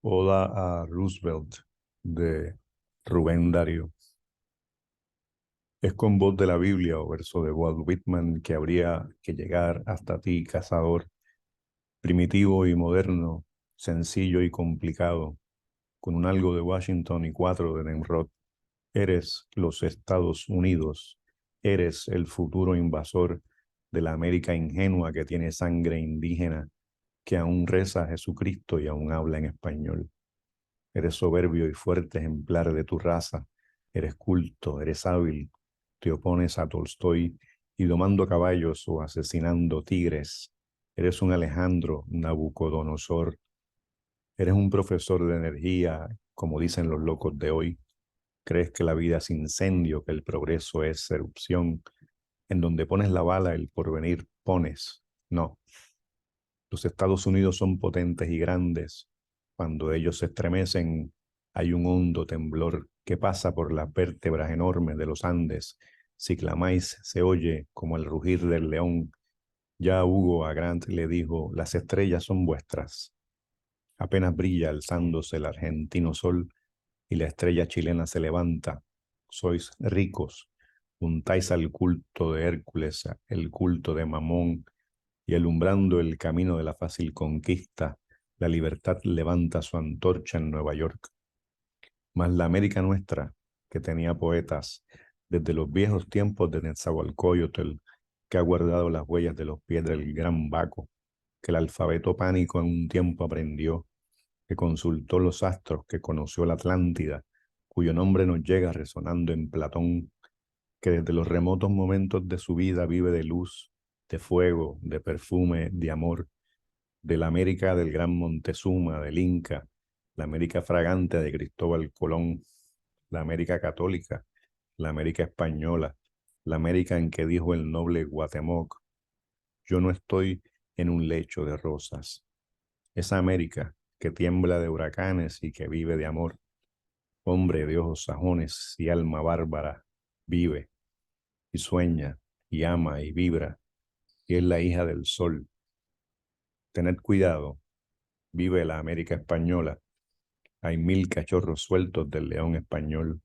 Oda a Roosevelt de Rubén Darío. Es con voz de la Biblia o verso de Walt Whitman que habría que llegar hasta ti, cazador, primitivo y moderno, sencillo y complicado, con un algo de Washington y 4 de Nimrod. Eres los Estados Unidos, eres el futuro invasor de la América ingenua que tiene sangre indígena, que aún reza a Jesucristo y aún habla en español. Eres soberbio y fuerte ejemplar de tu raza, eres culto, eres hábil, te opones a Tolstoy y domando caballos o asesinando tigres. Eres un Alejandro Nabucodonosor, eres un profesor de energía, como dicen los locos de hoy. Crees que la vida es incendio, que el progreso es erupción. En donde pones la bala, el porvenir pones. No. Los Estados Unidos son potentes y grandes. Cuando ellos se estremecen, hay un hondo temblor que pasa por las vértebras enormes de los Andes. Si clamáis, se oye como el rugir del león. Ya Hugo a Grant le dijo, las estrellas son vuestras. Apenas brilla alzándose el argentino sol y la estrella chilena se levanta. Sois ricos, juntáis al culto de Hércules, el culto de Mamón, y alumbrando el camino de la fácil conquista, la libertad levanta su antorcha en Nueva York. Mas la América nuestra, que tenía poetas desde los viejos tiempos de Netzahualcóyotl, que ha guardado las huellas de los pies del gran Baco, que el alfabeto pánico en un tiempo aprendió, que consultó los astros, que conoció la Atlántida, cuyo nombre nos llega resonando en Platón, que desde los remotos momentos de su vida vive de luz, de fuego, de perfume, de amor, de la América del gran Montezuma, del Inca, la América fragante de Cristóbal Colón, la América católica, la América española, la América en que dijo el noble Guatemoc, yo no estoy en un lecho de rosas. Esa América que tiembla de huracanes y que vive de amor, hombre de ojos sajones y alma bárbara, vive y sueña y ama y vibra, y es la hija del sol. Tened cuidado, vive la América española. Hay 1000 cachorros sueltos del león español.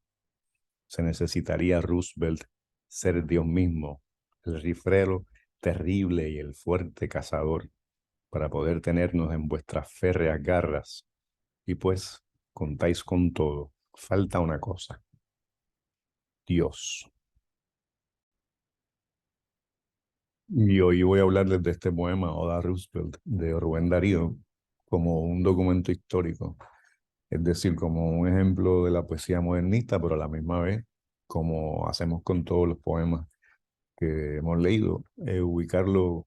Se necesitaría Roosevelt ser Dios mismo, el rifrero terrible y el fuerte cazador, para poder tenernos en vuestras férreas garras. Y pues, contáis con todo. Falta una cosa. Dios. Y hoy voy a hablarles de este poema, Oda a Roosevelt, de Rubén Darío, como un documento histórico. Es decir, como un ejemplo de la poesía modernista, pero a la misma vez, como hacemos con todos los poemas que hemos leído, ubicarlo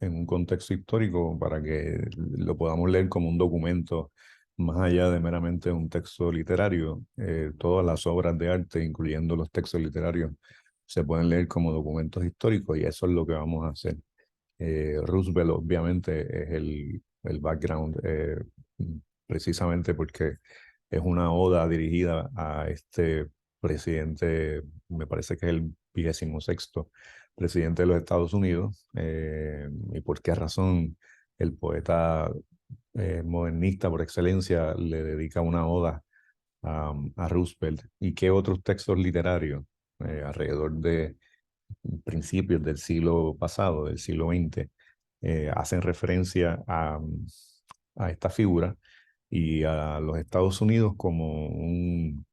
en un contexto histórico para que lo podamos leer como un documento más allá de meramente un texto literario. Todas las obras de arte, incluyendo los textos literarios, se pueden leer como documentos históricos y eso es lo que vamos a hacer. Roosevelt obviamente es el background, precisamente porque es una oda dirigida a este presidente, me parece que es el 26º presidente de los Estados Unidos, y por qué razón el poeta modernista por excelencia le dedica una oda a Roosevelt y qué otros textos literarios alrededor de principios del siglo pasado, del siglo XX, hacen referencia a esta figura y a los Estados Unidos como un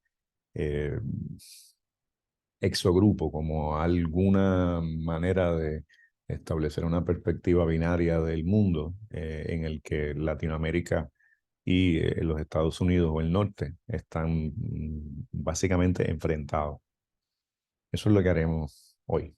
exogrupo, como alguna manera de establecer una perspectiva binaria del mundo en el que Latinoamérica y los Estados Unidos o el norte están básicamente enfrentados. Eso es lo que haremos hoy.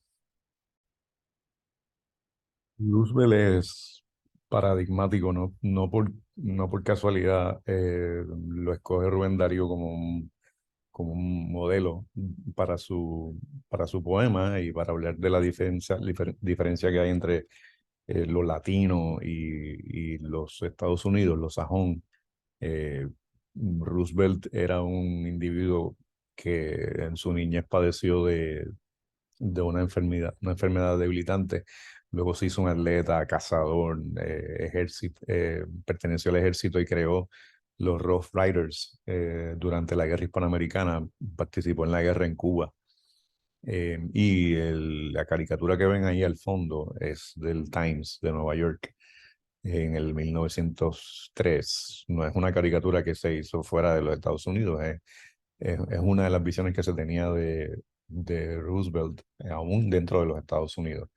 Roosevelt es paradigmático, no por casualidad lo escoge Rubén Darío como un modelo para su poema y para hablar de la diferencia que hay entre los latinos y los Estados Unidos, los sajón. Roosevelt era un individuo que en su niñez padeció de una enfermedad debilitante. Luego se hizo un atleta, cazador, perteneció al ejército y creó los Rough Riders durante la guerra hispanoamericana, participó en la guerra en Cuba. Y la caricatura que ven ahí al fondo es del Times de Nueva York en el 1903. No es una caricatura que se hizo fuera de los Estados Unidos, es una de las visiones que se tenía de Roosevelt, aún dentro de los Estados Unidos.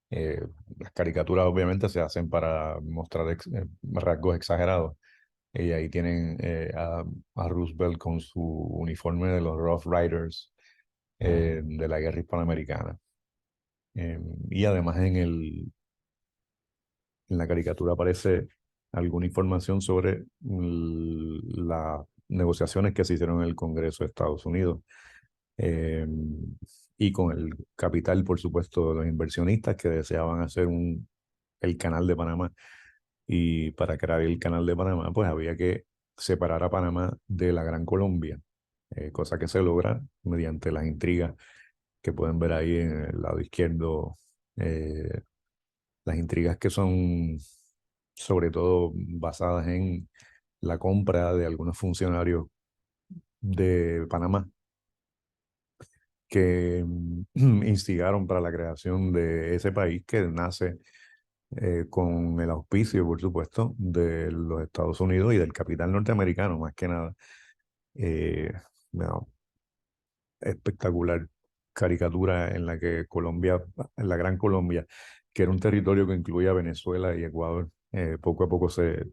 Las caricaturas obviamente se hacen para mostrar rasgos exagerados. Y ahí tienen a Roosevelt con su uniforme de los Rough Riders de la guerra hispanoamericana. Y además en la caricatura aparece alguna información sobre las negociaciones que se hicieron en el Congreso de Estados Unidos. Y con el capital, por supuesto, de los inversionistas que deseaban hacer el Canal de Panamá. Y para crear el Canal de Panamá, pues había que separar a Panamá de la Gran Colombia, cosa que se logra mediante las intrigas que pueden ver ahí en el lado izquierdo, las intrigas que son sobre todo basadas en la compra de algunos funcionarios de Panamá que instigaron para la creación de ese país que nace con el auspicio, por supuesto, de los Estados Unidos y del capital norteamericano, más que nada. Bueno, espectacular caricatura en la que Colombia, en la Gran Colombia, que era un territorio que incluía Venezuela y Ecuador, poco a poco se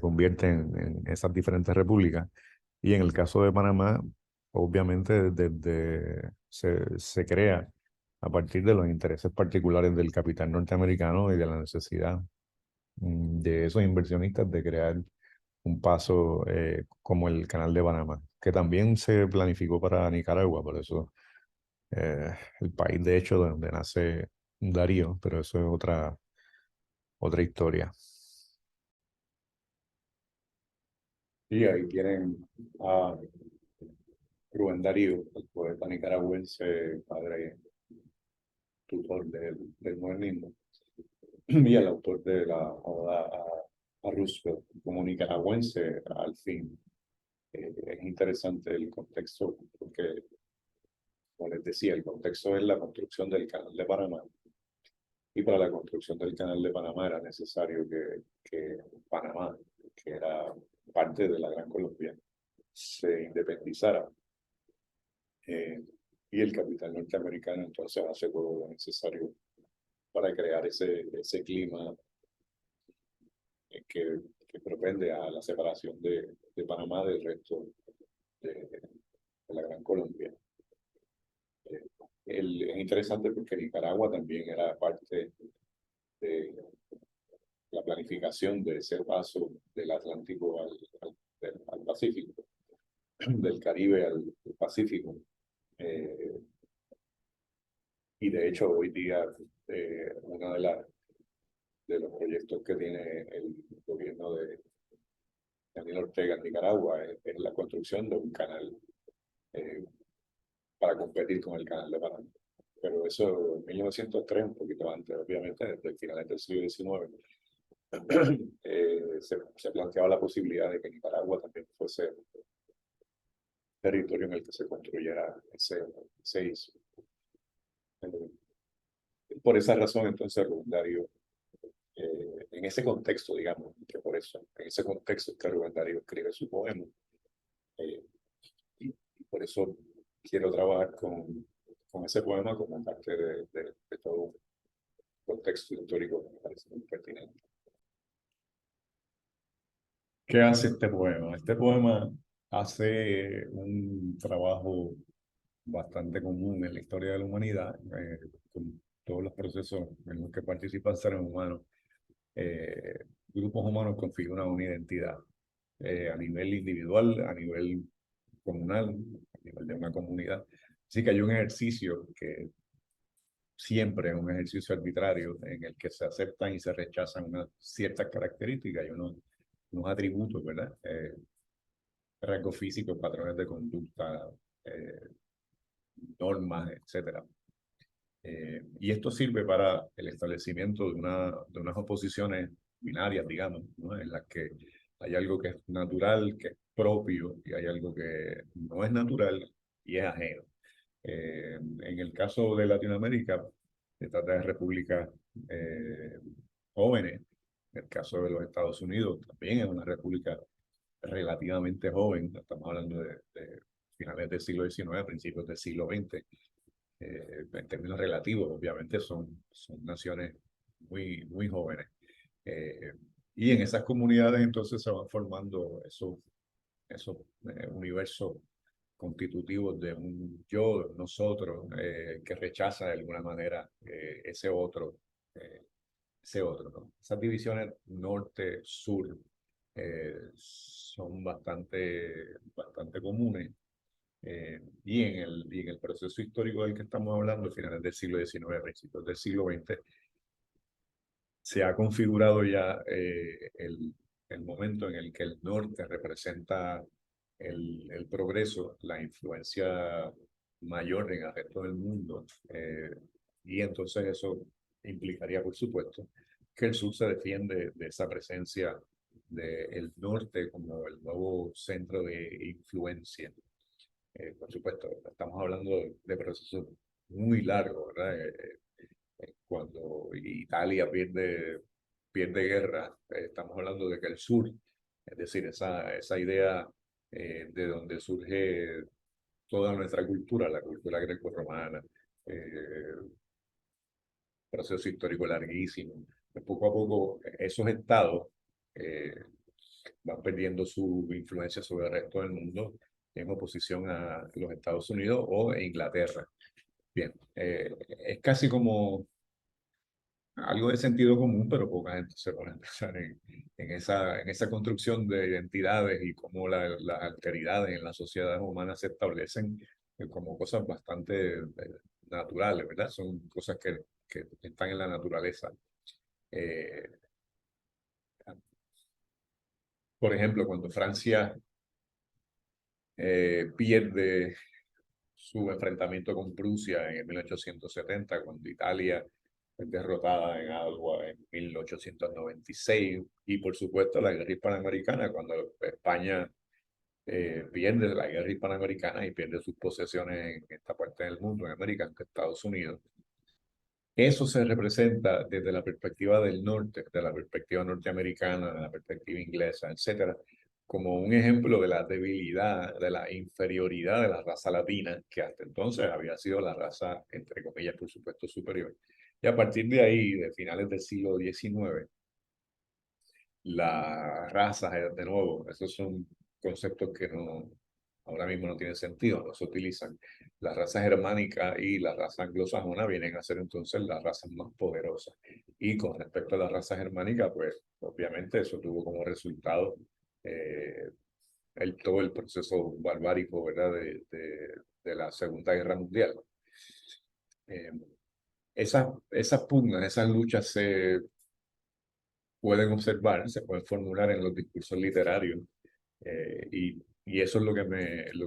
convierte en esas diferentes repúblicas. Y en el caso de Panamá, obviamente se crea a partir de los intereses particulares del capital norteamericano y de la necesidad de esos inversionistas de crear un paso como el Canal de Panamá, que también se planificó para Nicaragua, por eso el país de hecho donde nace Darío, pero eso es otra historia. Y ahí tienen a Rubén Darío, el poeta nicaragüense, padre tutor del modernismo, y el autor de la oda a Roosevelt como nicaragüense al fin. Es interesante el contexto porque, como les decía, el contexto es la construcción del Canal de Panamá. Y para la construcción del Canal de Panamá era necesario que Panamá, que era parte de la Gran Colombia, se independizara. Y el capital norteamericano entonces hace todo lo necesario para crear ese clima que propende a la separación de Panamá del resto de la Gran Colombia. Es interesante porque Nicaragua también era parte de la planificación de ese paso del Atlántico al Pacífico, del Caribe al Pacífico. Y de hecho hoy día uno de los proyectos que tiene el gobierno de Daniel Ortega en Nicaragua es la construcción de un canal para competir con el Canal de Panamá. Pero eso en 1903, un poquito antes, obviamente, desde el final del siglo XIX, se planteaba la posibilidad de que Nicaragua también fuese territorio en el que se construyera ese ISO. Por esa razón, entonces, Rubén Darío, en ese contexto, digamos, que por eso, en ese contexto que Rubén Darío escribe su poema, y por eso quiero trabajar con ese poema como parte de todo un contexto histórico que me parece muy pertinente. ¿Qué hace este poema? Este poema hace un trabajo bastante común en la historia de la humanidad, con todos los procesos en los que participan seres humanos. Grupos humanos configuran una identidad a nivel individual, a nivel comunal, a nivel de una comunidad. Así que hay un ejercicio que siempre es un ejercicio arbitrario en el que se aceptan y se rechazan unas ciertas características y unos atributos, ¿verdad? Rasgos físicos, patrones de conducta, normas, etcétera. Y esto sirve para el establecimiento de unas oposiciones binarias, digamos, ¿no? En las que Hay algo que es natural, que es propio, y hay algo que no es natural y es ajeno. En el caso de Latinoamérica, se trata de repúblicas eh, jóvenes. En el caso de los Estados Unidos, también es una república relativamente joven. Estamos hablando de finales del siglo XIX, principios del siglo XX. En términos relativos, obviamente son naciones muy jóvenes. Eh, y en esas comunidades entonces se van formando esos universos constitutivos de un yo, de nosotros, que rechaza de alguna manera ese otro, ¿no? Esas divisiones norte-sur son bastante comunes. Y en el proceso histórico del que estamos hablando, finales del siglo XIX, principios del siglo XX, se ha configurado ya el momento en el que el norte representa el progreso, la influencia mayor en el resto del mundo. Y entonces eso implicaría, por supuesto, que el sur se defiende de esa presencia del norte como el nuevo centro de influencia. Por supuesto, estamos hablando de procesos muy largos, ¿verdad? Cuando Italia pierde guerra, estamos hablando de que el sur, es decir, esa idea de donde surge toda nuestra cultura, la cultura greco-romana, eh, proceso histórico larguísimo. Poco a poco esos estados eh, van perdiendo su influencia sobre el resto del mundo en oposición a los Estados Unidos o Inglaterra. Bien, es casi como algo de sentido común, pero poca gente se pone a pensar en esa construcción de identidades y cómo las alteridades en las sociedades humanas se establecen como cosas bastante naturales, ¿verdad? Son cosas que están en la naturaleza. Eh, por ejemplo, cuando Francia pierde su enfrentamiento con Prusia en 1870, cuando Italia es derrotada en Adwa en 1896, y por supuesto la guerra hispanoamericana, cuando España pierde la guerra hispanoamericana y pierde sus posesiones en esta parte del mundo, en América, en Estados Unidos. Eso se representa desde la perspectiva del norte, de la perspectiva norteamericana, de la perspectiva inglesa, etcétera, como un ejemplo de la debilidad, de la inferioridad de la raza latina, que hasta entonces había sido la raza, entre comillas, por supuesto, superior. Y a partir de ahí, de finales del siglo XIX, las razas, de nuevo, esos son conceptos que ahora mismo no tienen sentido, no se utilizan. La raza germánica y la raza anglosajona vienen a ser entonces las razas más poderosas. Y con respecto a la raza germánica, pues obviamente eso tuvo como resultado eh, todo el proceso barbárico, ¿verdad? De la Segunda Guerra Mundial. Eh, esas pugnas, esas luchas se pueden observar, se pueden formular en los discursos literarios, y eso es lo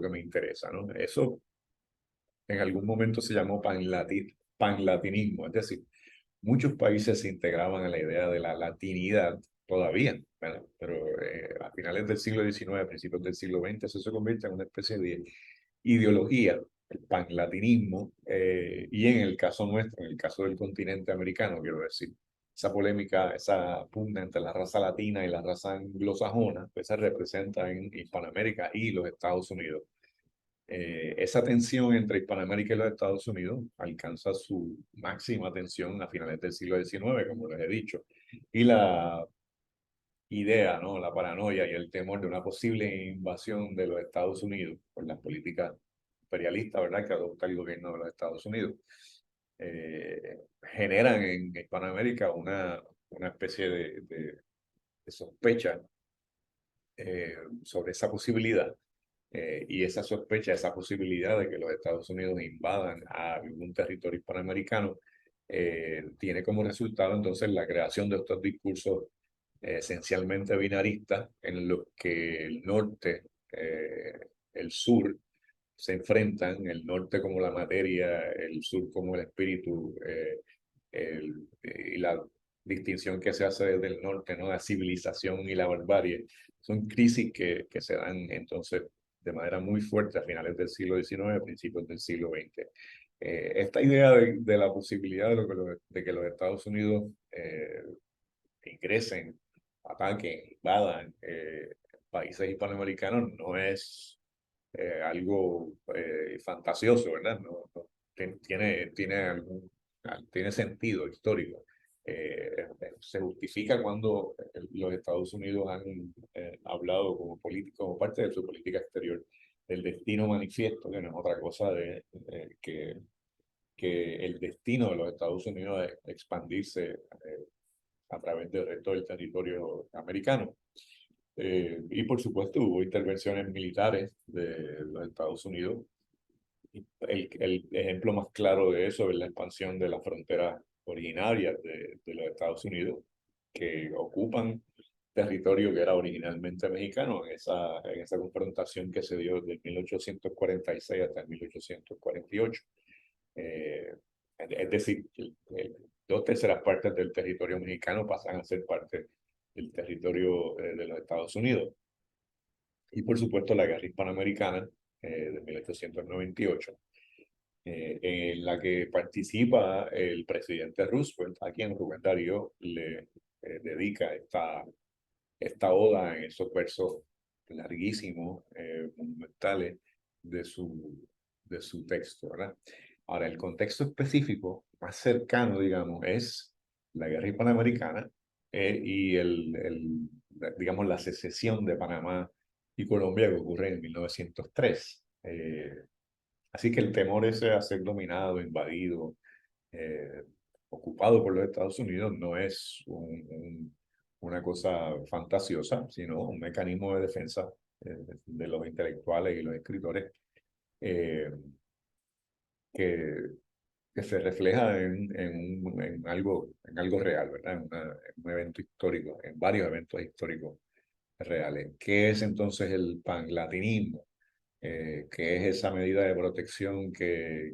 que me interesa, ¿no? Eso en algún momento se llamó panlatinismo, es decir, muchos países se integraban a la idea de la latinidad todavía, ¿verdad? Pero a finales del siglo XIX, principios del siglo XX, eso se convierte en una especie de ideología, el panlatinismo, y en el caso nuestro, en el caso del continente americano, quiero decir, esa polémica, esa pugna entre la raza latina y la raza anglosajona, pues se representa en Hispanoamérica y los Estados Unidos. Esa tensión entre Hispanoamérica y los Estados Unidos alcanza su máxima tensión a finales del siglo XIX, como les he dicho, y la idea, ¿no? La paranoia y el temor de una posible invasión de los Estados Unidos por las políticas imperialistas, ¿verdad?, que adopta el gobierno de los Estados Unidos, generan en Hispanoamérica una especie de sospecha sobre esa posibilidad, y esa sospecha, esa posibilidad de que los Estados Unidos invadan a algún territorio hispanoamericano, tiene como resultado entonces la creación de estos discursos esencialmente binaristas en los que el norte, el sur, se enfrentan, el norte como la materia, el sur como el espíritu, y distinción que se hace desde el norte, ¿no? La civilización y la barbarie. Son crisis que se dan entonces de manera muy fuerte a finales del siglo XIX, a principios del siglo XX. Esta idea de la posibilidad de que los Estados Unidos ingresen, ataquen, invadan países hispanoamericanos no es algo fantasioso, ¿verdad? Tiene sentido histórico. Se justifica cuando los Estados Unidos han hablado como parte de su política exterior del destino manifiesto, que no es otra cosa que el destino de los Estados Unidos es expandirse a través del resto del territorio americano. Y por supuesto hubo intervenciones militares de los Estados Unidos. El ejemplo más claro de eso es la expansión de las fronteras originarias de los Estados Unidos, que ocupan territorio que era originalmente mexicano en esa confrontación que se dio desde 1846 hasta 1848. Es decir, dos terceras partes del territorio mexicano pasan a ser parte del territorio de los Estados Unidos. Y por supuesto la guerra hispanoamericana de 1898, en la que participa el presidente Roosevelt, a quien Rubén Darío le dedica esta oda en esos versos larguísimos, monumentales de su texto, ¿verdad? Ahora, el contexto específico más cercano, digamos, es la guerra hispanoamericana y digamos, la secesión de Panamá y Colombia que ocurre en 1903. Así que el temor ese a ser dominado, invadido, eh, ocupado por los Estados Unidos no es una cosa fantasiosa, sino un mecanismo de defensa de los intelectuales y los escritores eh, que, que se refleja en algo real, ¿verdad? En un evento histórico, en varios eventos históricos reales. ¿Qué es entonces el panlatinismo? Que es esa medida de protección que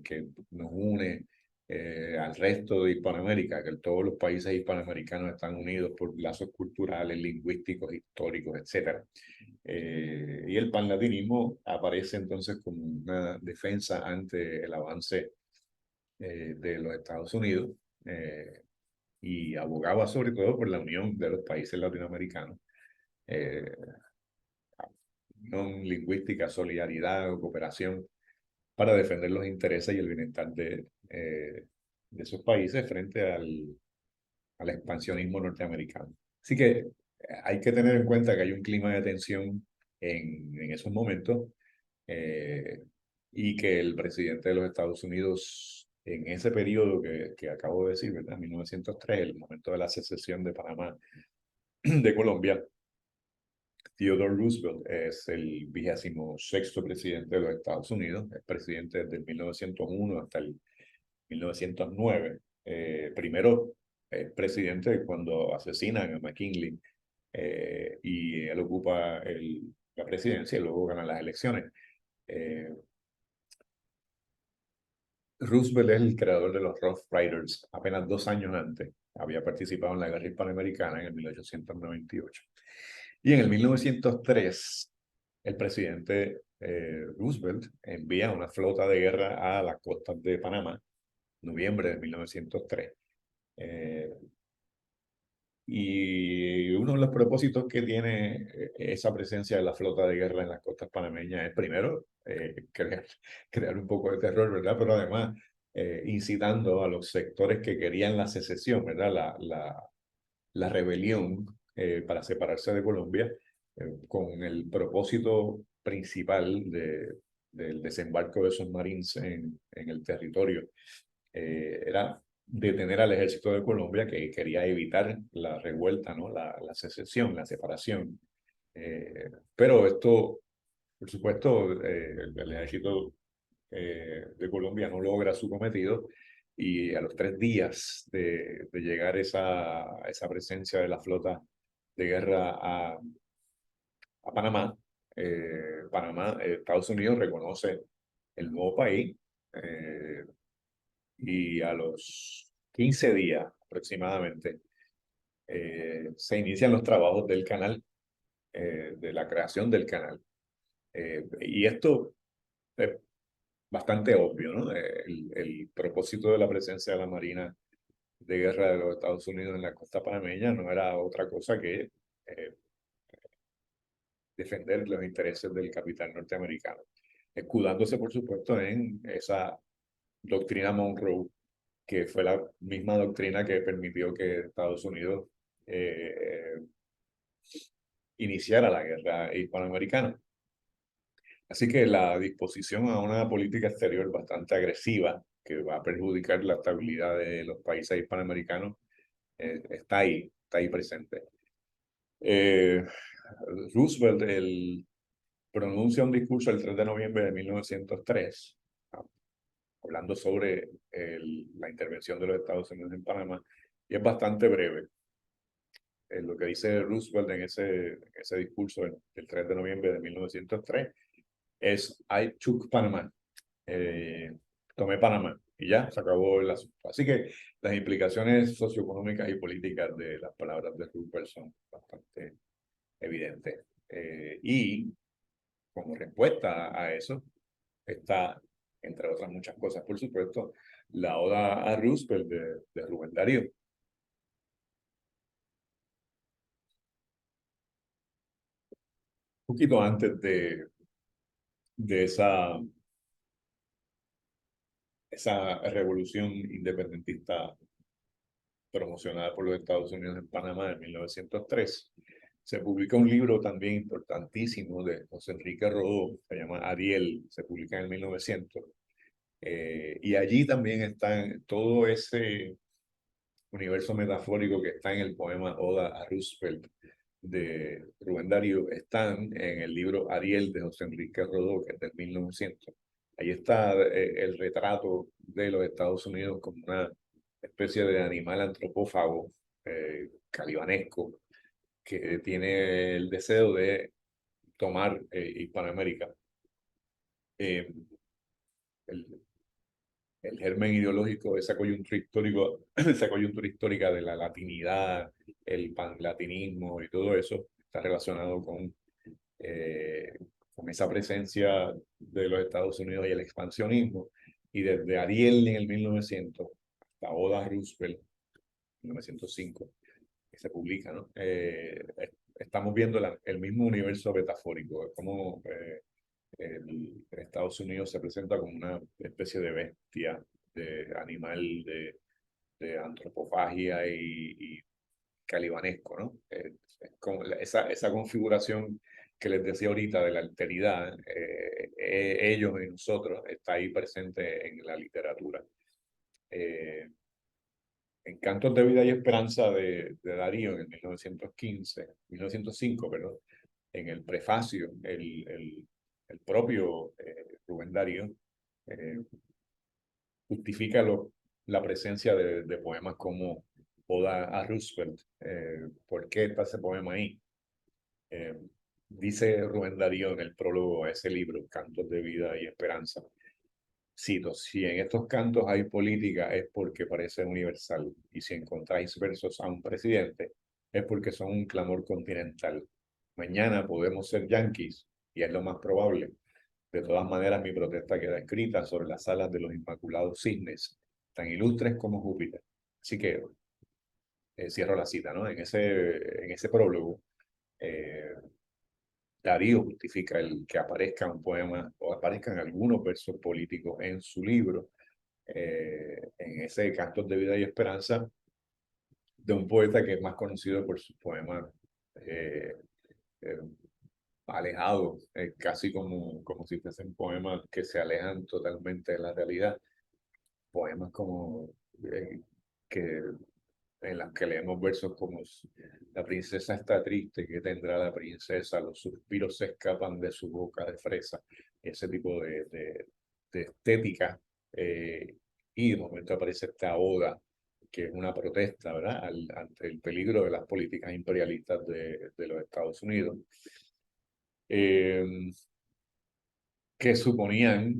nos une al resto de Hispanoamérica, que todos los países hispanoamericanos están unidos por lazos culturales, lingüísticos, históricos, etc. Y el panlatinismo aparece entonces como una defensa ante el avance de los Estados Unidos y abogaba sobre todo por la unión de los países latinoamericanos. Eh, Unión lingüística, solidaridad o cooperación para defender los intereses y el bienestar de esos países frente al expansionismo norteamericano. Así que hay que tener en cuenta que hay un clima de tensión en esos momentos y que el presidente de los Estados Unidos en ese periodo que acabo de decir, ¿verdad? 1903, el momento de la secesión de Panamá de Colombia, Theodore Roosevelt es el 26º presidente de los Estados Unidos, es presidente desde 1901 hasta el 1909. Primero es presidente cuando asesinan a McKinley y él ocupa la presidencia y luego gana las elecciones. Roosevelt es el creador de los Rough Riders. Apenas 2 años antes había participado en la guerra hispanoamericana en el 1898. Y en el 1903, el presidente Roosevelt envía una flota de guerra a las costas de Panamá, noviembre de 1903. Y uno de los propósitos que tiene esa presencia de la flota de guerra en las costas panameñas es primero crear un poco de terror, ¿verdad? Pero además incitando a los sectores que querían la secesión, ¿verdad? La rebelión para separarse de Colombia con el propósito principal del desembarco de esos marines en el territorio. Era detener al ejército de Colombia que quería evitar la revuelta, ¿no? La secesión, la separación. Pero esto, por supuesto, el ejército de Colombia no logra su cometido y a los 3 días de llegar esa presencia de la flota de guerra a Panamá, Estados Unidos reconoce el nuevo país y a los 15 días aproximadamente se inician los trabajos del canal, de la creación del canal. Y esto es bastante obvio, ¿no? El propósito de la presencia de la Marina de Guerra de los Estados Unidos en la costa panameña no era otra cosa que defender los intereses del capital norteamericano, escudándose, por supuesto, en esa doctrina Monroe, que fue la misma doctrina que permitió que Estados Unidos iniciara la guerra hispanoamericana. Así que la disposición a una política exterior bastante agresiva, que va a perjudicar la estabilidad de los países hispanoamericanos, está ahí presente. Roosevelt pronuncia un discurso el 3 de noviembre de 1903, hablando sobre la intervención de los Estados Unidos en Panamá, y es bastante breve. Lo que dice Roosevelt en ese discurso del 3 de noviembre de 1903 es I took Panama, tomé Panamá, y ya se acabó el asunto. Así que las implicaciones socioeconómicas y políticas de las palabras de Roosevelt son bastante evidentes. Y como respuesta a eso está, entre otras muchas cosas, por supuesto, la oda a Roosevelt de Rubén Darío. Un poquito antes de esa revolución independentista promocionada por los Estados Unidos en Panamá en 1903, se publica un libro también importantísimo de José Enrique Rodó, se llama Ariel, se publica en el 1900, y allí también está todo ese universo metafórico que está en el poema Oda a Roosevelt de Rubén Darío, están en el libro Ariel de José Enrique Rodó, que es del 1900. Ahí está el retrato de los Estados Unidos como una especie de animal antropófago, calibanesco, que tiene el deseo de tomar Hispanoamérica. Eh, el, el germen ideológico de esa coyuntura histórico, esa coyuntura histórica de la latinidad, el panlatinismo y todo eso está relacionado eh, con esa presencia de los Estados Unidos y el expansionismo. Y desde Ariel en el 1900 hasta Oda Roosevelt, 1905, que se publica, ¿no? Estamos viendo el mismo universo metafórico, como Estados Unidos se presenta como una especie de bestia, de animal, de antropofagia y calibanesco, ¿no? Es como esa configuración que les decía ahorita de la alteridad, ellos y nosotros, está ahí presente en la literatura. En Cantos de Vida y Esperanza de Darío en el 1905, perdón, en el prefacio, el propio Rubén Darío justifica la presencia de poemas como Oda a Roosevelt. ¿Por qué está ese poema ahí? Dice Rubén Darío en el prólogo a ese libro, Cantos de Vida y Esperanza. Cito, si en estos cantos hay política es porque parece universal, y si encontráis versos a un presidente es porque son un clamor continental. Mañana podemos ser yanquis, y es lo más probable. De todas maneras, mi protesta queda escrita sobre las alas de los inmaculados cisnes, tan ilustres como Júpiter. Así que cierro la cita, ¿no? En ese prólogo, eh, Darío justifica el que aparezca un poema o aparezcan algunos versos políticos en su libro, en ese Cantos de Vida y Esperanza, de un poeta que es más conocido por sus poemas eh, eh, alejados, casi como si fuesen poemas que se alejan totalmente de la realidad. Poemas como que en las que leemos versos como la princesa está triste, que tendrá la princesa, los suspiros se escapan de su boca de fresa, ese tipo de estética. Y de momento aparece esta oda, que es una protesta, ¿verdad?, ante el peligro de las políticas imperialistas de los Estados Unidos, que suponían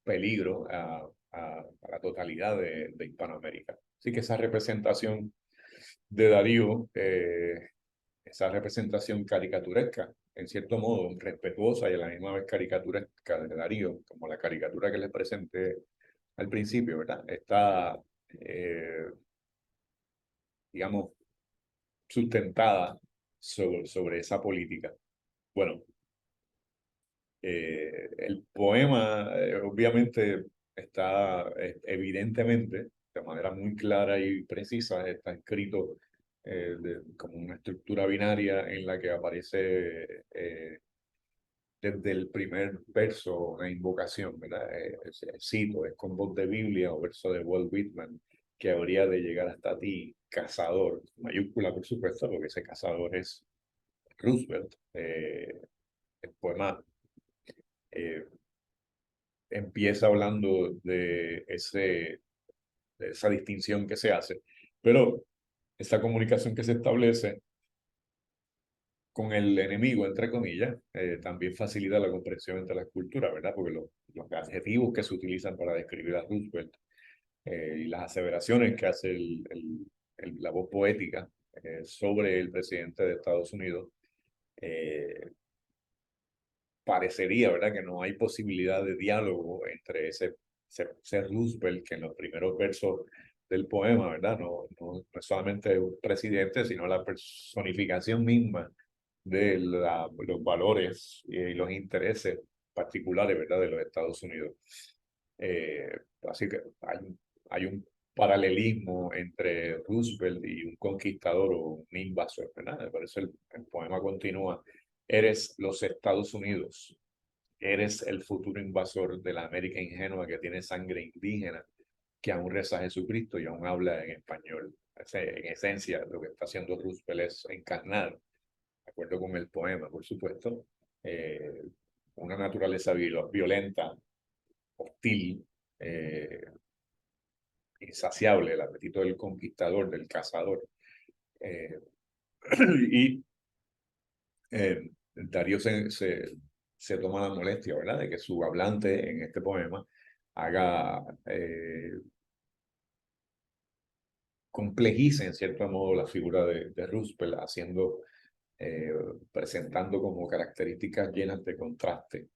peligro a la totalidad de Hispanoamérica. Así que esa representación de Darío, esa representación caricaturesca, en cierto modo respetuosa y a la misma vez caricaturesca de Darío, como la caricatura que les presenté al principio, ¿verdad? Está, digamos, sustentada sobre esa política. Bueno, el poema obviamente está evidentemente, de manera muy clara y precisa, está escrito como una estructura binaria en la que aparece desde el primer verso una invocación, ¿verdad? Cito, es con voz de Biblia o verso de Walt Whitman, que habría de llegar hasta ti, cazador, mayúscula por supuesto, porque ese cazador es Roosevelt. El poema eh, empieza hablando de esa distinción que se hace, pero esa comunicación que se establece con el enemigo, entre comillas, también facilita la comprensión entre las culturas, ¿verdad? Porque los adjetivos que se utilizan para describir a Roosevelt y las aseveraciones que hace la voz poética sobre el presidente de Estados Unidos, parecería, ¿verdad?, que no hay posibilidad de diálogo entre ese Roosevelt que en los primeros versos del poema, ¿verdad? No es solamente un presidente, sino la personificación misma de los valores y los intereses particulares, ¿verdad?, de los Estados Unidos. Así que hay un paralelismo entre Roosevelt y un conquistador o un invasor, ¿verdad? Por eso el poema continúa: eres los Estados Unidos, eres el futuro invasor de la América ingenua que tiene sangre indígena, que aún reza a Jesucristo y aún habla en español. En esencia, lo que está haciendo Roosevelt es encarnar, de acuerdo con el poema, por supuesto, eh, una naturaleza violenta, hostil, eh, insaciable, el apetito del conquistador, del cazador. Eh, y Darío se toma la molestia, ¿verdad?, de que su hablante en este poema haga, complejice en cierto modo la figura de Roosevelt, eh, presentando como características llenas de contrastes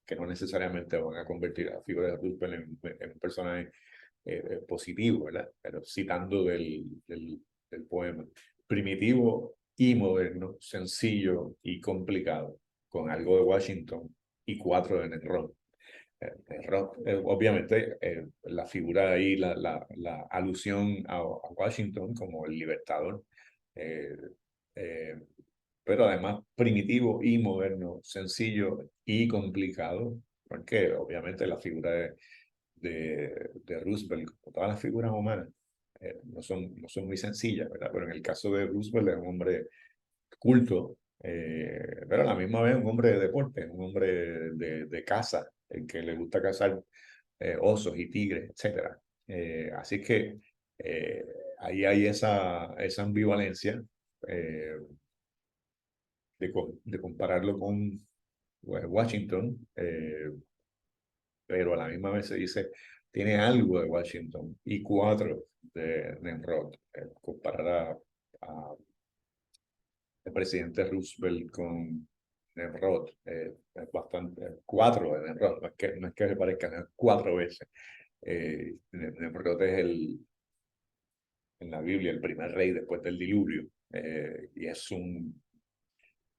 que no necesariamente van a convertir a la figura de Roosevelt en un personaje positivo, ¿verdad? Pero citando del poema: primitivo y moderno, sencillo y complicado, con algo de Washington y 4 de Enron. Obviamente, la figura ahí, la alusión a Washington como el libertador, eh, eh, pero además primitivo y moderno, sencillo y complicado, porque obviamente la figura de Roosevelt, como todas las figuras humanas, no son muy sencillas, ¿verdad? Pero en el caso de Roosevelt es un hombre culto, pero a la misma vez un hombre de deporte, un hombre de caza, el que le gusta cazar osos y tigres, etc. Así que eh, ahí hay esa ambivalencia eh, de compararlo con Washington, pero a la misma vez se dice, tiene algo de Washington y 4 de Nimrod. Comparar a el presidente Roosevelt con Nimrod es bastante, 4 de Nimrod, no es que se parezcan, es 4 veces. Nimrod es en la Biblia el primer rey después del diluvio, y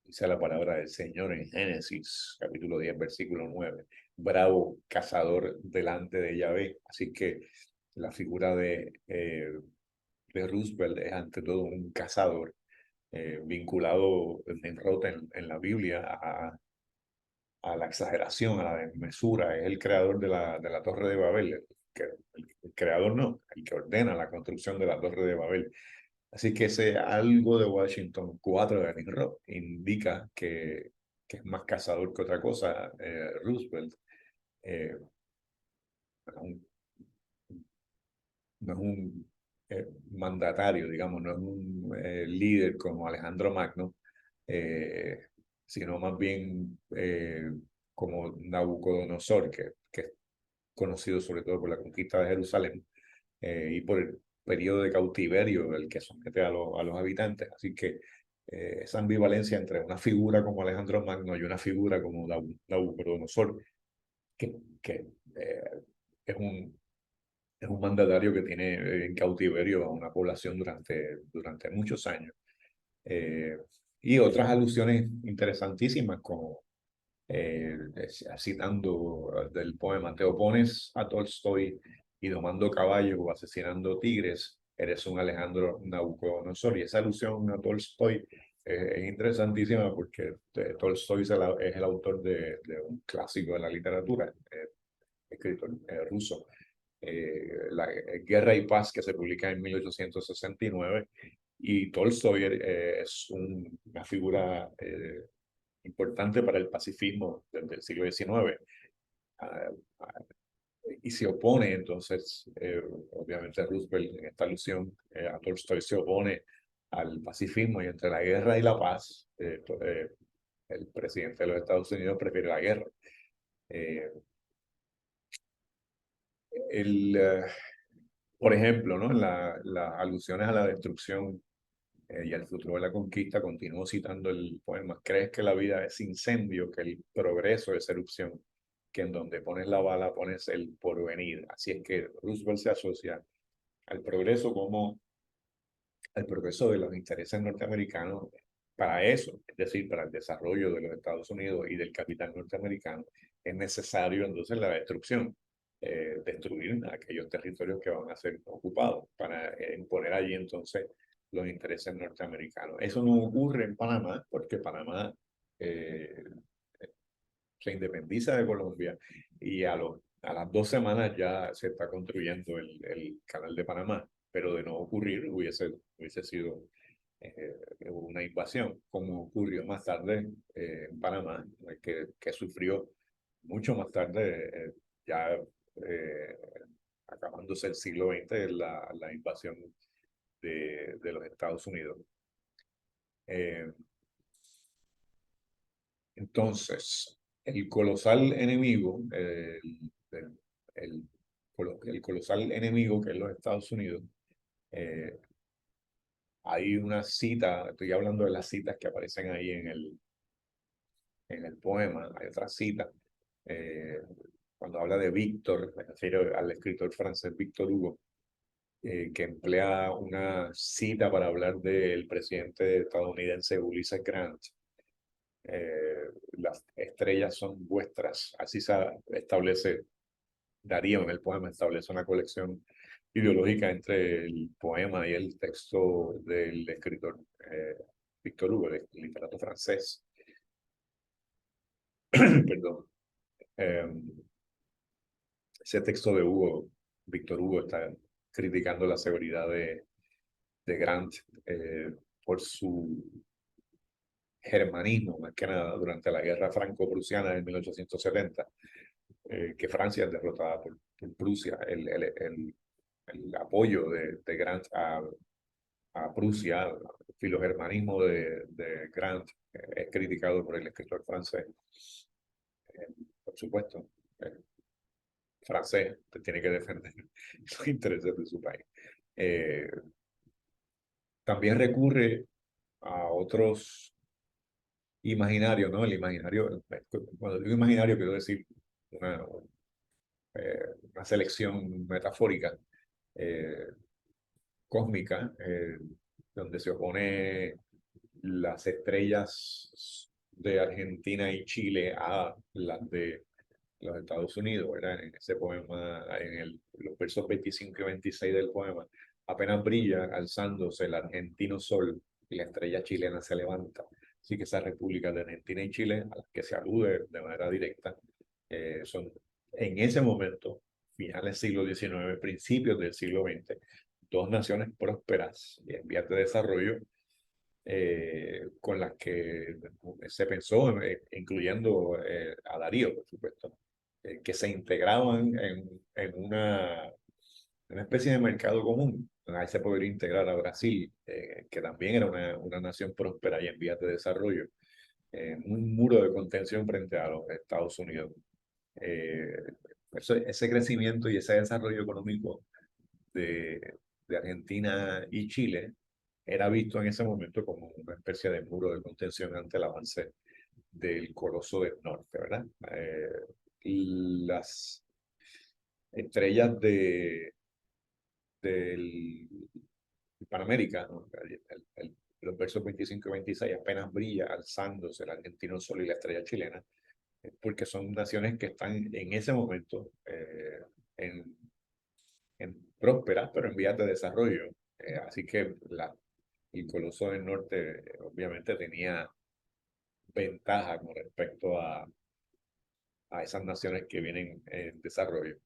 dice la palabra del Señor en Génesis, capítulo 10, versículo 9, bravo cazador delante de Yahvé. Así que la figura de Roosevelt es ante todo un cazador, vinculado en la Biblia a la exageración, a la desmesura. Es el creador de la Torre de Babel, el creador no, el que ordena la construcción de la Torre de Babel. Así que ese algo de Washington 4 de Nimrod indica que es más cazador que otra cosa. Roosevelt eh, no es un mandatario, digamos, no es un líder como Alejandro Magno, eh, sino más bien como Nabucodonosor, que es conocido sobre todo por la conquista de Jerusalén y por periodo de cautiverio del que somete a los habitantes. Así que esa ambivalencia entre una figura como Alejandro Magno y una figura como Nabucodonosor, que es un mandatario que tiene en cautiverio a una población durante muchos años. Y otras alusiones interesantísimas, como citando del poema: te opones a Tolstoy y domando caballos o asesinando tigres, eres un Alejandro Nabucodonosor. Y esa alusión a Tolstoy es interesantísima porque Tolstoy es el autor de un clásico de la literatura, escritor ruso, la Guerra y Paz, que se publica en 1869, y Tolstoy es una figura importante para el pacifismo desde el siglo XIX. Y se opone, entonces, obviamente Roosevelt en esta alusión a Tolstoy se opone al pacifismo, y entre la guerra y la paz, el presidente de los Estados Unidos prefiere la guerra. Por ejemplo, ¿no? Las alusiones a la destrucción y al futuro de la conquista, continúo citando el poema: crees que la vida es incendio, que el progreso es erupción, que en donde pones la bala pones el porvenir. Así es que Roosevelt se asocia al progreso como al progreso de los intereses norteamericanos para eso, es decir, para el desarrollo de los Estados Unidos y del capital norteamericano. Es necesario entonces la destrucción, destruir aquellos territorios que van a ser ocupados para imponer allí entonces los intereses norteamericanos. Eso no ocurre en Panamá, porque Panamá se independiza de Colombia, y a las 2 semanas ya se está construyendo el canal de Panamá, pero de no ocurrir hubiese sido una invasión, como ocurrió más tarde en Panamá, que sufrió mucho más tarde, ya eh, acabándose el siglo XX, la invasión de los Estados Unidos. Entonces, el colosal enemigo, el colosal enemigo que es los Estados Unidos, hay una cita, estoy hablando de las citas que aparecen ahí en el poema, hay otra cita, cuando habla de Víctor, me refiero al escritor francés Víctor Hugo, que emplea una cita para hablar del presidente estadounidense Ulysses Grant. Las estrellas son vuestras, así se establece Darío en el poema, establece una colección ideológica entre el poema y el texto del escritor Víctor Hugo, el literato francés. Perdón. Ese texto de Hugo, Víctor Hugo, está criticando la severidad de Grant por su germanismo, más que nada, durante la guerra franco-prusiana de 1870, que Francia es derrotada por Prusia. El apoyo de Grant a Prusia, el filogermanismo de Grant, es criticado por el escritor francés. Por supuesto, el francés tiene que defender los intereses de su país. También recurre a otros imaginarios, ¿no? El imaginario, cuando digo imaginario, quiero decir una, una selección metafórica, cósmica, donde se opone las estrellas de Argentina y Chile a las de los Estados Unidos, ¿verdad? En ese poema, los versos 25 y 26 del poema: apenas brilla alzándose el argentino sol y la estrella chilena se levanta. Así que esas repúblicas de Argentina y Chile, a las que se alude de manera directa, son en ese momento, finales del siglo XIX, principios del siglo XX, dos naciones prósperas y en vías de desarrollo, con las que se pensó, incluyendo a Darío, por supuesto, que se integraban en una especie de mercado común. Ahí se podría integrar a Brasil, que también era una nación próspera y en vías de desarrollo, un muro de contención frente a los Estados Unidos. Ese crecimiento y ese desarrollo económico de de Argentina y Chile era visto en ese momento como una especie de muro de contención ante el avance del Coloso del Norte, ¿verdad? Y las estrellas del Panamérica, ¿no? Los versos 25 y 26 apenas brilla alzándose el argentino sol y la estrella chilena, porque son naciones que están en ese momento en, prósperas, pero en vías de desarrollo. Así que el Coloso del Norte obviamente tenía ventaja con respecto a esas naciones que vienen en desarrollo.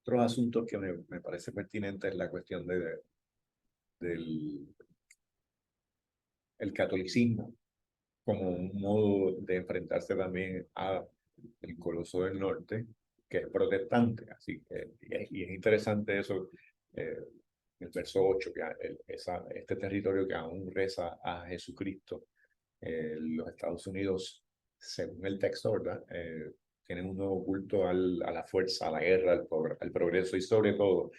Otros asuntos que me parece pertinente es la cuestión del el catolicismo como un modo de enfrentarse también a el Coloso del Norte, que es protestante. Así que, y es interesante eso, el verso 8, que este territorio que aún reza a Jesucristo, los Estados Unidos, según el texto, ¿verdad? Tienen un nuevo culto a la fuerza, a la guerra, al progreso y sobre todo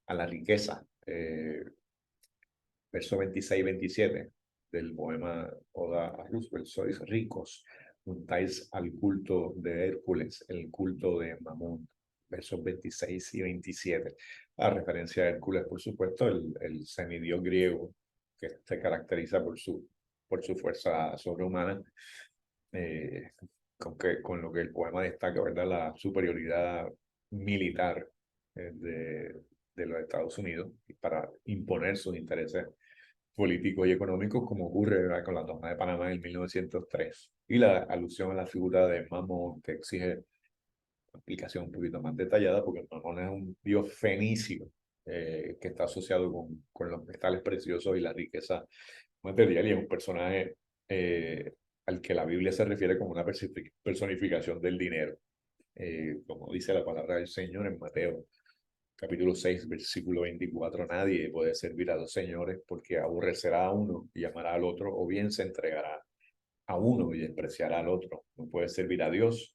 a la riqueza. Verso 26 y 27 del poema Oda a Roosevelt: sois ricos, juntáis al culto de Hércules, el culto de Mamón. Versos 26 y 27. La referencia a Hércules, por supuesto, el semidios griego que se caracteriza por su fuerza sobrehumana, con lo que el poema destaca, ¿verdad? La superioridad militar de los Estados Unidos para imponer sus intereses políticos y económicos, como ocurre, ¿verdad?, con la toma de Panamá en 1903. Y la alusión a la figura de Mamón, que exige una explicación un poquito más detallada, porque Mamón es un dios fenicio que está asociado con los metales preciosos y la riqueza material, y es un personaje al que la Biblia se refiere como una personificación del dinero, como dice la palabra del Señor en Mateo capítulo 6, versículo 24: nadie puede servir a dos señores, porque aborrecerá a uno y amará al otro, o bien se entregará a uno y despreciará al otro. No puede servir a Dios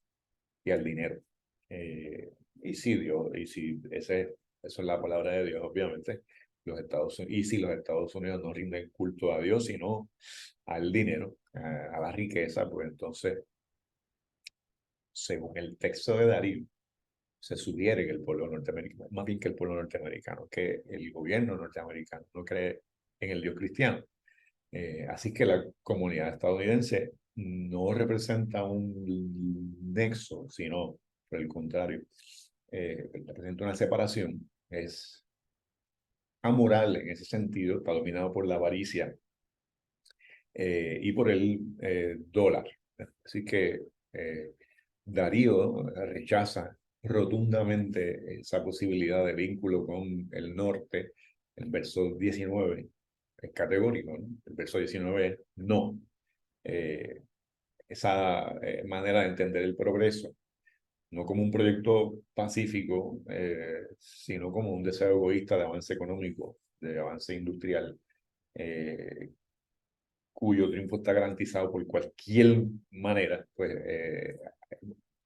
y al dinero. Y si Dios, y si eso es la palabra de Dios, obviamente, y si los Estados Unidos no rinden culto a Dios, sino al dinero, a la riqueza, pues entonces, según el texto de Darío, se sugiere que el pueblo norteamericano, más bien que el pueblo norteamericano, que el gobierno norteamericano no cree en el Dios cristiano. Así que la comunidad estadounidense no representa un nexo, sino por el contrario, representa una separación. Es amoral en ese sentido, está dominado por la avaricia y por el dólar. Así que Darío rechaza rotundamente esa posibilidad de vínculo con el norte. El verso 19 es categórico, ¿no? El verso 19 es no. Esa manera de entender el progreso, no como un proyecto pacífico, sino como un deseo egoísta de avance económico, de avance industrial, cuyo triunfo está garantizado por cualquier manera, pues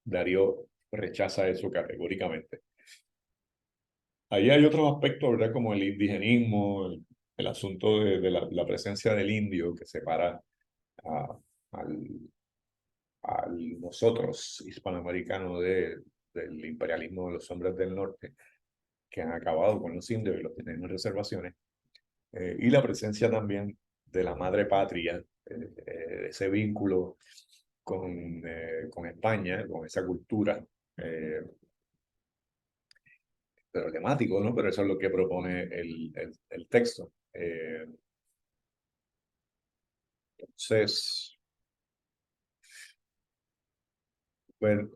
Darío rechaza eso categóricamente. Ahí hay otros aspectos, ¿verdad? Como el indigenismo, el asunto de la presencia del indio que separa a, al, nosotros hispanoamericanos del imperialismo de los hombres del norte, que han acabado con los indios y los tienen en reservaciones, y la presencia también de la madre patria, ese vínculo con España, con esa cultura problemático, ¿no? Pero eso es lo que propone el texto. Entonces, bueno,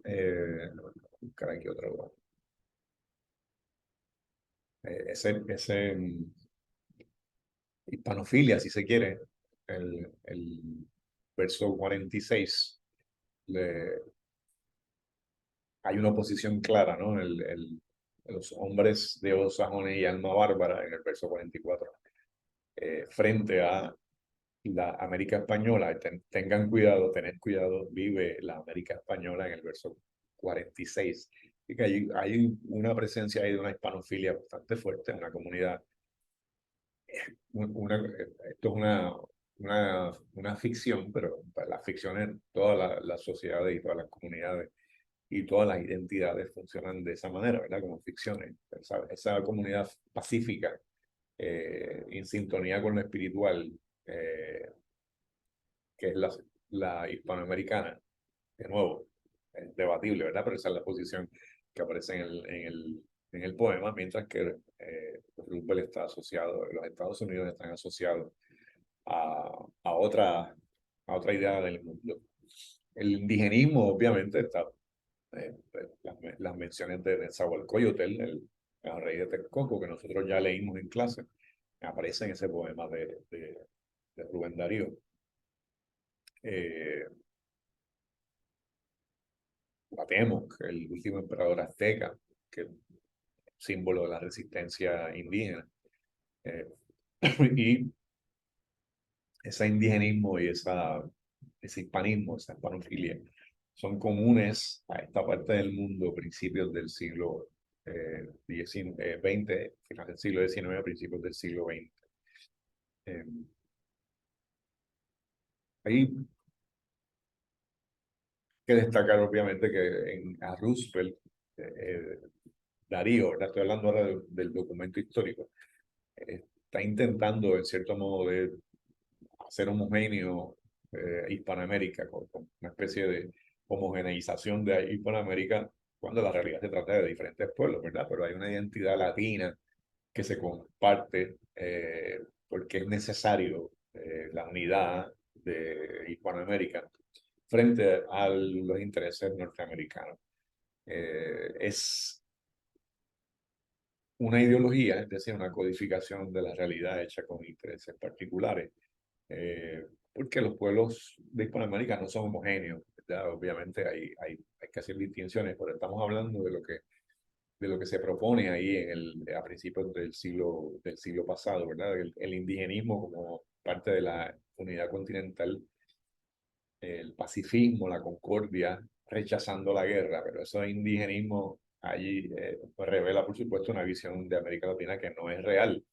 buscar aquí otro. Ese hispanofilia, si se quiere, el verso 46, hay una oposición clara, ¿no? Los hombres de ojos sajones y alma bárbara en el verso 44, frente a la América española. Tengan cuidado, tened cuidado, vive la América española en el verso 46. Y que hay una presencia ahí de una hispanofilia bastante fuerte en la comunidad. Esto es una ficción, pero las ficciones, todas las sociedades y todas las comunidades y todas las identidades funcionan de esa manera, ¿verdad? Como ficciones. Esa comunidad pacífica, en sintonía con lo espiritual, eh, que es la hispanoamericana, de nuevo, es debatible, ¿verdad? Pero esa es la posición que aparece en el poema, mientras que Roosevelt está asociado, los Estados Unidos están asociados a otra idea del mundo. El indigenismo, obviamente, está, las menciones de Nezahualcóyotl, el rey de Texcoco, que nosotros ya leímos en clase, aparece en ese poema de Rubén Darío. Cuauhtémoc, el último emperador azteca, que es símbolo de la resistencia indígena. Y ese indigenismo y ese hispanismo, esa hispanofilia, son comunes a esta parte del mundo principios del siglo XX, final del siglo XIX, principios del siglo XX. Hay que destacar, obviamente, que a Roosevelt, Darío, ¿verdad? Estoy hablando ahora del documento histórico, está intentando, en cierto modo, de hacer homogéneo Hispanoamérica, con una especie de homogeneización de Hispanoamérica, cuando la realidad se trata de diferentes pueblos, ¿verdad? Pero hay una identidad latina que se comparte porque es necesario la unidad de Hispanoamérica frente a los intereses norteamericanos. Es una ideología, es decir, una codificación de la realidad hecha con intereses particulares, porque los pueblos de Hispanoamérica no son homogéneos, ¿verdad? Obviamente hay que hacer distinciones, pero estamos hablando de lo que se propone ahí a principios del siglo pasado, ¿verdad? El indigenismo como parte de la unidad continental, el pacifismo, la concordia, rechazando la guerra, pero ese indigenismo allí pues revela, por supuesto, una visión de América Latina que no es real.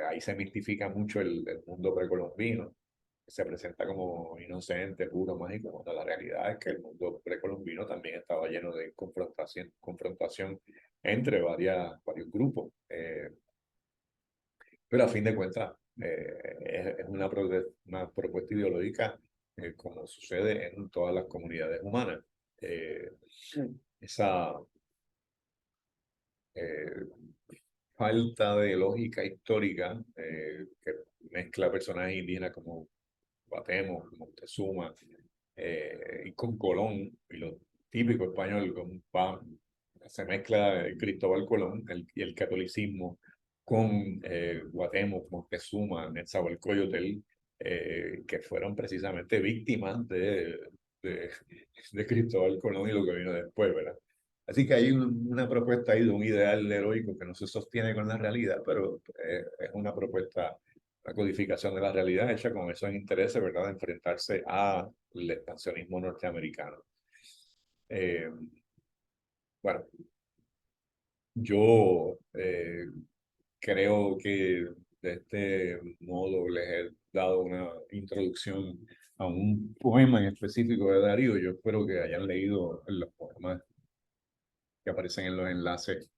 Ahí se mistifica mucho el mundo precolombino, que se presenta como inocente, puro, mágico, cuando la realidad es que el mundo precolombino también estaba lleno de confrontación entre varios grupos. Pero a fin de cuentas, es una propuesta ideológica, como sucede en todas las comunidades humanas. Esa eh, falta de lógica histórica que mezcla personajes indígenas como Cuauhtémoc, Moctezuma, y con Colón, y lo típico español, se mezcla Cristóbal Colón y el catolicismo con Cuauhtémoc, Moctezuma, Nezahualcóyotl, que fueron precisamente víctimas de Cristóbal Colón y lo que vino después, ¿verdad? Así que hay una propuesta ahí de un ideal heroico que no se sostiene con la realidad, pero es una propuesta, una codificación de la realidad hecha con esos intereses, ¿verdad?, de enfrentarse al expansionismo norteamericano. Bueno, yo creo que de este modo les he dado una introducción a un poema en específico de Darío. Yo espero que hayan leído los poemas que aparecen en los enlaces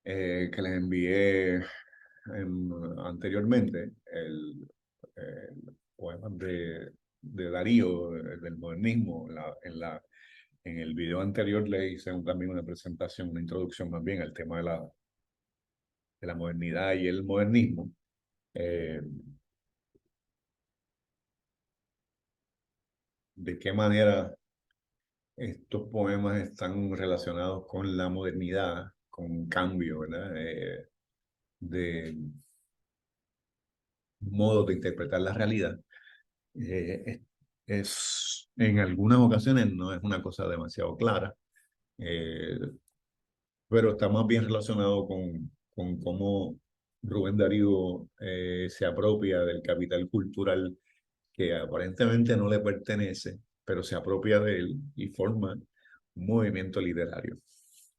que les envié anteriormente, el poema de Darío, del modernismo. En el video anterior le hice también una presentación, una introducción más bien al tema de la modernidad y el modernismo. De qué manera estos poemas están relacionados con la modernidad, con un cambio, ¿verdad? De modo de interpretar la realidad. En algunas ocasiones no es una cosa demasiado clara, eh, pero está más bien relacionado con cómo Rubén Darío se apropia del capital cultural que aparentemente no le pertenece, pero se apropia de él y forma movimiento literario.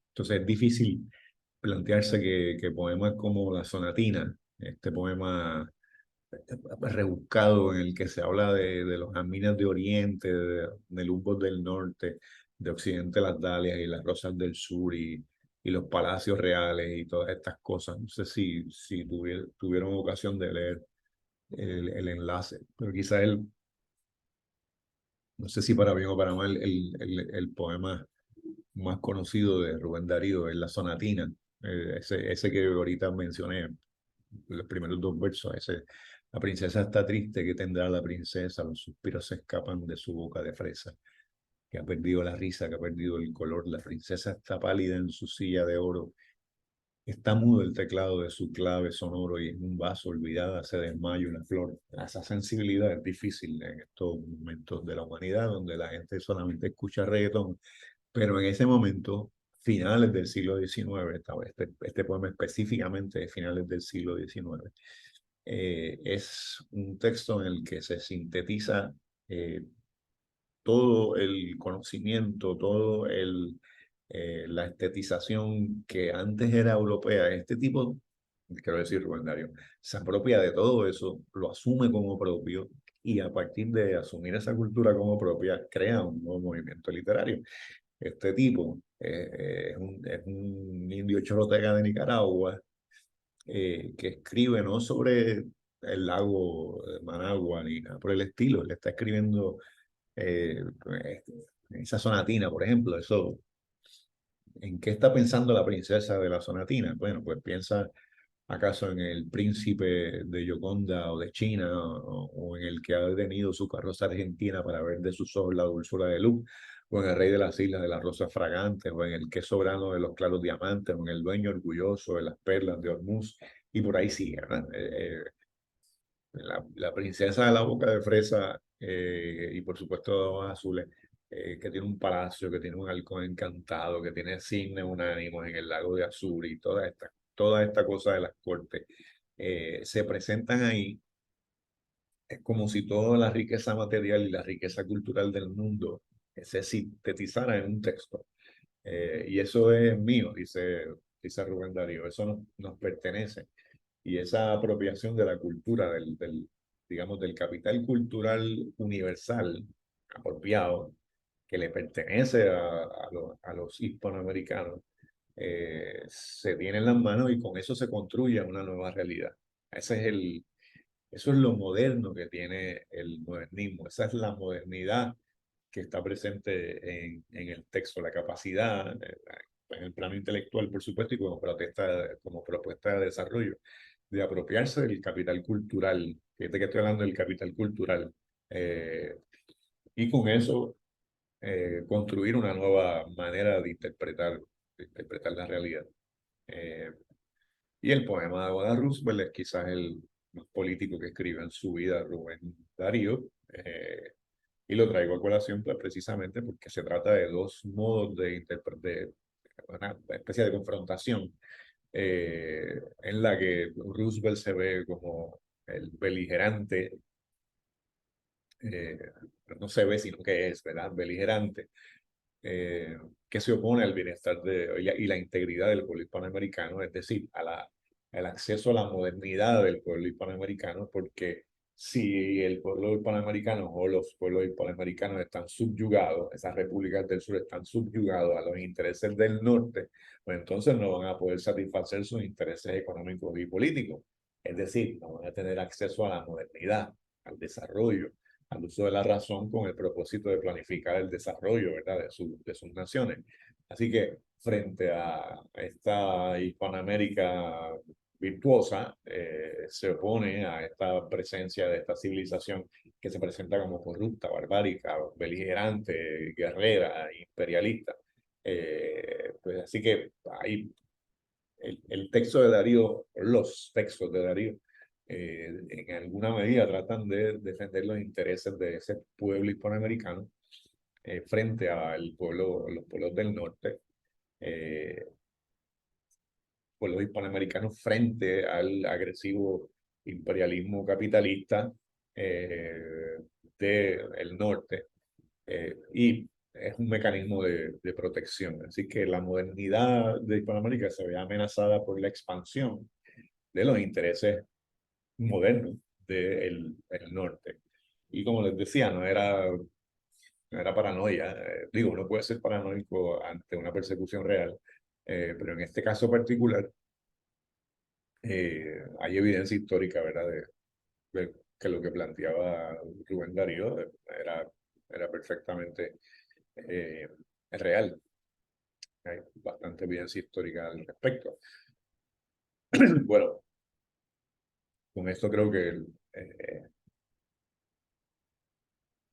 Entonces es difícil plantearse que poemas como La Sonatina, este poema rebuscado en el que se habla de los Jazmines de Oriente, del Humboldt del Norte, de Occidente las Dalias y las Rosas del Sur y los palacios reales y todas estas cosas. No sé si tuvieron ocasión de leer el enlace, pero quizá no sé si para bien o para mal, el poema más conocido de Rubén Darío es La Sonatina, ese que ahorita mencioné, los primeros dos versos, ese, la princesa está triste, que tendrá la princesa, los suspiros se escapan de su boca de fresa, que ha perdido la risa, que ha perdido el color, la princesa está pálida en su silla de oro, está mudo el teclado de su clave sonoro y en un vaso olvidada se desmaya una flor. Esa sensibilidad es difícil en estos momentos de la humanidad donde la gente solamente escucha reggaetón, pero en ese momento, finales del siglo XIX, este poema específicamente de finales del siglo XIX, es un texto en el que se sintetiza todo el conocimiento, la estetización que antes era europea. Este tipo, quiero decir, Rubén Darío, se apropia de todo eso, lo asume como propio y a partir de asumir esa cultura como propia, crea un nuevo movimiento literario. Este tipo es un indio chorotega de Nicaragua que escribe no sobre el lago de Managua ni nada por el estilo, le está escribiendo pues, esa sonatina, por ejemplo, eso, ¿en qué está pensando la princesa de la sonatina? Bueno, pues piensa acaso en el príncipe de Yoconda o de China o en el que ha detenido su carroza argentina para ver de sus ojos la dulzura de luz, o en el rey de las islas de las rosas fragantes, o en el que es soberano de los claros diamantes, o en el dueño orgulloso de las perlas de Hormuz, y por ahí sigue, ¿verdad? La princesa de la boca de fresa y por supuesto de ojos azules, que tiene un palacio, que tiene un halcón encantado, que tiene cisnes unánimos en el lago de Azur y toda esta cosa de las cortes, se presentan ahí. Es como si toda la riqueza material y la riqueza cultural del mundo se sintetizara en un texto. Y eso es mío, dice Rubén Darío, eso nos pertenece. Y esa apropiación de la cultura, digamos, del capital cultural universal apropiado, que le pertenece a los hispanoamericanos, se tiene en las manos y con eso se construye una nueva realidad. Eso es lo moderno que tiene el modernismo, esa es la modernidad que está presente en el texto, la capacidad, en el plano intelectual, por supuesto, y como propuesta de desarrollo, de apropiarse del capital cultural, fíjate que estoy hablando del capital cultural, eh, y con eso construir una nueva manera de interpretar la realidad. Eh, y el poema de Oda Roosevelt es quizás el más político que escribe en su vida Rubén Darío, y lo traigo a colación pues, precisamente porque se trata de dos modos de interpretar, una especie de confrontación en la que Roosevelt se ve como el beligerante, eh, no se ve sino que es, ¿verdad? Beligerante, que se opone al bienestar y la integridad del pueblo hispanoamericano, es decir, al acceso a la modernidad del pueblo hispanoamericano, porque si el pueblo hispanoamericano o los pueblos hispanoamericanos están subyugados, esas repúblicas del sur están subyugados a los intereses del norte, pues entonces no van a poder satisfacer sus intereses económicos y políticos. Es decir, no van a tener acceso a la modernidad, al desarrollo, al uso de la razón con el propósito de planificar el desarrollo, ¿verdad?, de sus naciones. Así que frente a esta Hispanoamérica virtuosa, se opone a esta presencia de esta civilización que se presenta como corrupta, barbárica, beligerante, guerrera, imperialista. Pues así que ahí el texto de Darío, los textos de Darío, en alguna medida tratan de defender los intereses de ese pueblo hispanoamericano frente al los pueblos del norte, eh, pueblos hispanoamericanos frente al agresivo imperialismo capitalista del norte. Y es un mecanismo de protección. Así que la modernidad de Hispanoamérica se ve amenazada por la expansión de los intereses modernos del norte. Y como les decía, no era paranoia. Digo, uno puede ser paranoico ante una persecución real, pero en este caso particular hay evidencia histórica, ¿verdad? De que lo que planteaba Rubén Darío era perfectamente eh, real. Hay bastante evidencia histórica al respecto. Bueno, con esto creo que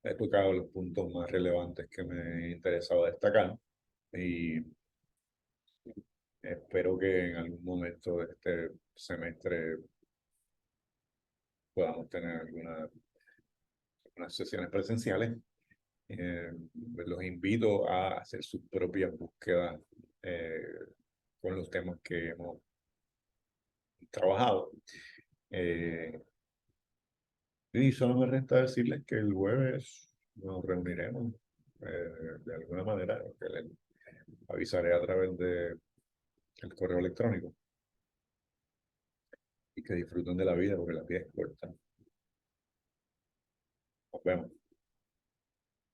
he tocado los puntos más relevantes que me interesaba destacar y espero que en algún momento de este semestre podamos tener unas sesiones presenciales. Los invito a hacer sus propias búsquedas eh, con los temas que hemos trabajado. Y solo me resta decirles que el jueves nos reuniremos de alguna manera, que les avisaré a través del correo electrónico y que disfruten de la vida porque la vida es corta. Nos vemos.